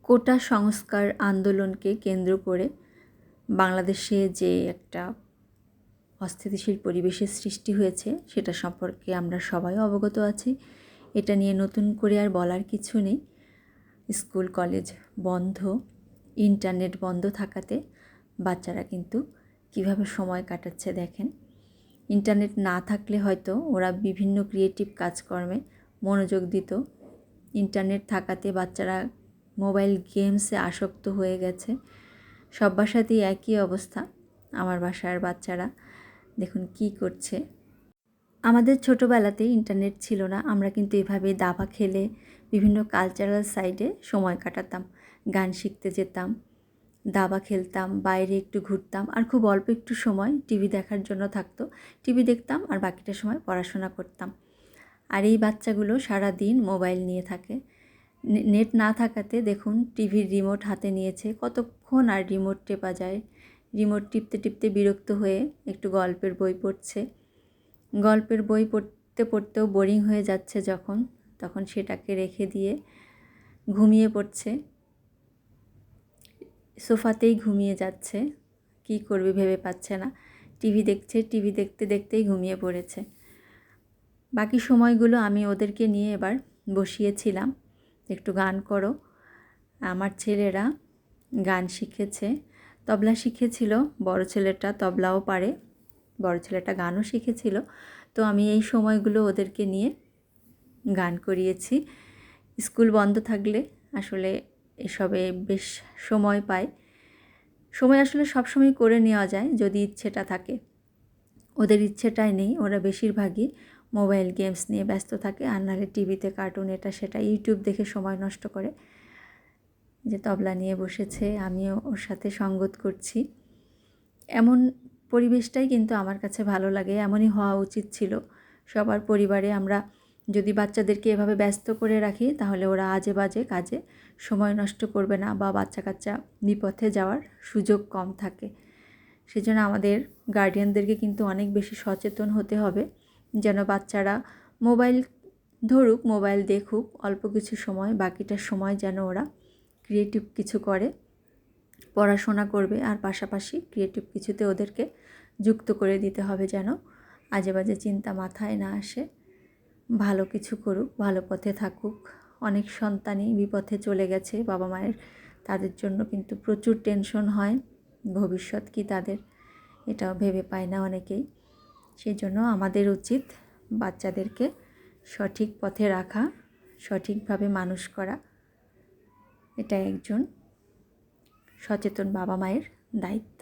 কোটা সংস্কার আন্দোলনকে কেন্দ্র করে বাংলাদেশে যে একটা অস্থিতিশীল পরিবেশের সৃষ্টি হয়েছে সেটা সম্পর্কে আমরা সবাই অবগত আছি। এটা নিয়ে নতুন করে আর বলার কিছু নেই। স্কুল কলেজ বন্ধ, ইন্টারনেট বন্ধ থাকাতে বাচ্চারা কিন্তু কিভাবে সময় কাটাচ্ছে দেখেন। ইন্টারনেট না থাকলে হয়তো ওরা বিভিন্ন ক্রিয়েটিভ কাজকর্মে মনোযোগ দিত। ইন্টারনেট থাকাতে বাচ্চারা মোবাইল গেমসে আসক্ত হয়ে গেছে। সব বাসাতেই একই অবস্থা। আমার বাসার বাচ্চারা দেখুন কি করছে। আমাদের ছোটোবেলাতে ইন্টারনেট ছিল না, আমরা কিন্তু এভাবে দাবা খেলে বিভিন্ন কালচারাল সাইডে সময় কাটাতাম, গান শিখতে যেতাম, দাবা খেলতাম, বাইরে একটু ঘুরতাম, আর খুব অল্প একটু সময় টিভি দেখার জন্য থাকতো। টিভি দেখতাম আর বাকিটা সময় পড়াশোনা করতাম। আর এই বাচ্চাগুলো সারা দিন মোবাইল নিয়ে থাকে। নেট না থাকাতে দেখুন টিভির রিমোট হাতে নিয়েছে, কতক্ষণ আর রিমোট টেপা যায়। রিমোট টিপতে টিপতে বিরক্ত হয়ে একটু গল্পের বই পড়ছে। গল্পের বই পড়তে পড়তেও বোরিং হয়ে যাচ্ছে তখন সেটাকে রেখে দিয়ে ঘুমিয়ে পড়ছে, সোফাতেই ঘুমিয়ে যাচ্ছে। কি করবে ভেবে পাচ্ছে না। টিভি দেখছে, টিভি দেখতে দেখতেই ঘুমিয়ে পড়েছে। বাকি সময়গুলো আমি ওদেরকে নিয়ে এবার বসিয়েছিলাম, একটু গান করো। আমার ছেলেরা গান শিখেছে, তবলা শিখেছিল। বড় ছেলেটা তবলাও পারে, বড় ছেলেটা গানও শিখেছিল। তো আমি এই সময়গুলো ওদেরকে নিয়ে গান করিয়েছি। স্কুল বন্ধ থাকলে আসলে এসবে বেশ সময় পায়। সময় আসলে সবসময় করে নেওয়া যায় যদি ইচ্ছেটা থাকে। ওদের ইচ্ছেটাই নেই, ওরা বেশিরভাগই মোবাইল গেমস নিয়ে ব্যস্ত থাকে, আর নাহলে টিভিতে কার্টুন এটা সেটা ইউটিউব দেখে সময় নষ্ট করে। যে তবলা নিয়ে বসেছে, আমিও ওর সাথে সঙ্গত করছি। এমন পরিবেশটাই কিন্তু আমার কাছে ভালো লাগে, এমনই হওয়া উচিত ছিল সবার পরিবারে। আমরা যদি বাচ্চাদেরকে এভাবে ব্যস্ত করে রাখি তাহলে ওরা আজে বাজে কাজে সময় নষ্ট করবে না বা বাচ্চা কাচ্চা বিপথে যাওয়ার সুযোগ কম থাকে। সেজন্য আমাদের গার্ডিয়ানদেরকে কিন্তু অনেক বেশি সচেতন হতে হবে, যেন বাচ্চারা মোবাইল ধরুক, মোবাইল দেখুক অল্প কিছু সময়, বাকিটা সময় যেন ওরা ক্রিয়েটিভ কিছু করে, পড়াশোনা করবে, আর পাশাপাশি ক্রিয়েটিভ কিছুতে ওদেরকে যুক্ত করে দিতে হবে, যেন আজে বাজে চিন্তা মাথায় না আসে। ভালো কিছু করুক, ভালো পথে থাকুক। অনেক সন্তানই বিপথে চলে গেছে, বাবা মায়ের তাদের জন্য কিন্তু প্রচুর টেনশন হয়, ভবিষ্যৎ কি তাদের এটাও ভেবে পায় না অনেকেই। সেই জন্য আমাদের উচিত বাচ্চাদেরকে সঠিক পথে রাখা, সঠিকভাবে মানুষ করা। এটা একজন সচেতন বাবা মায়ের দায়িত্ব।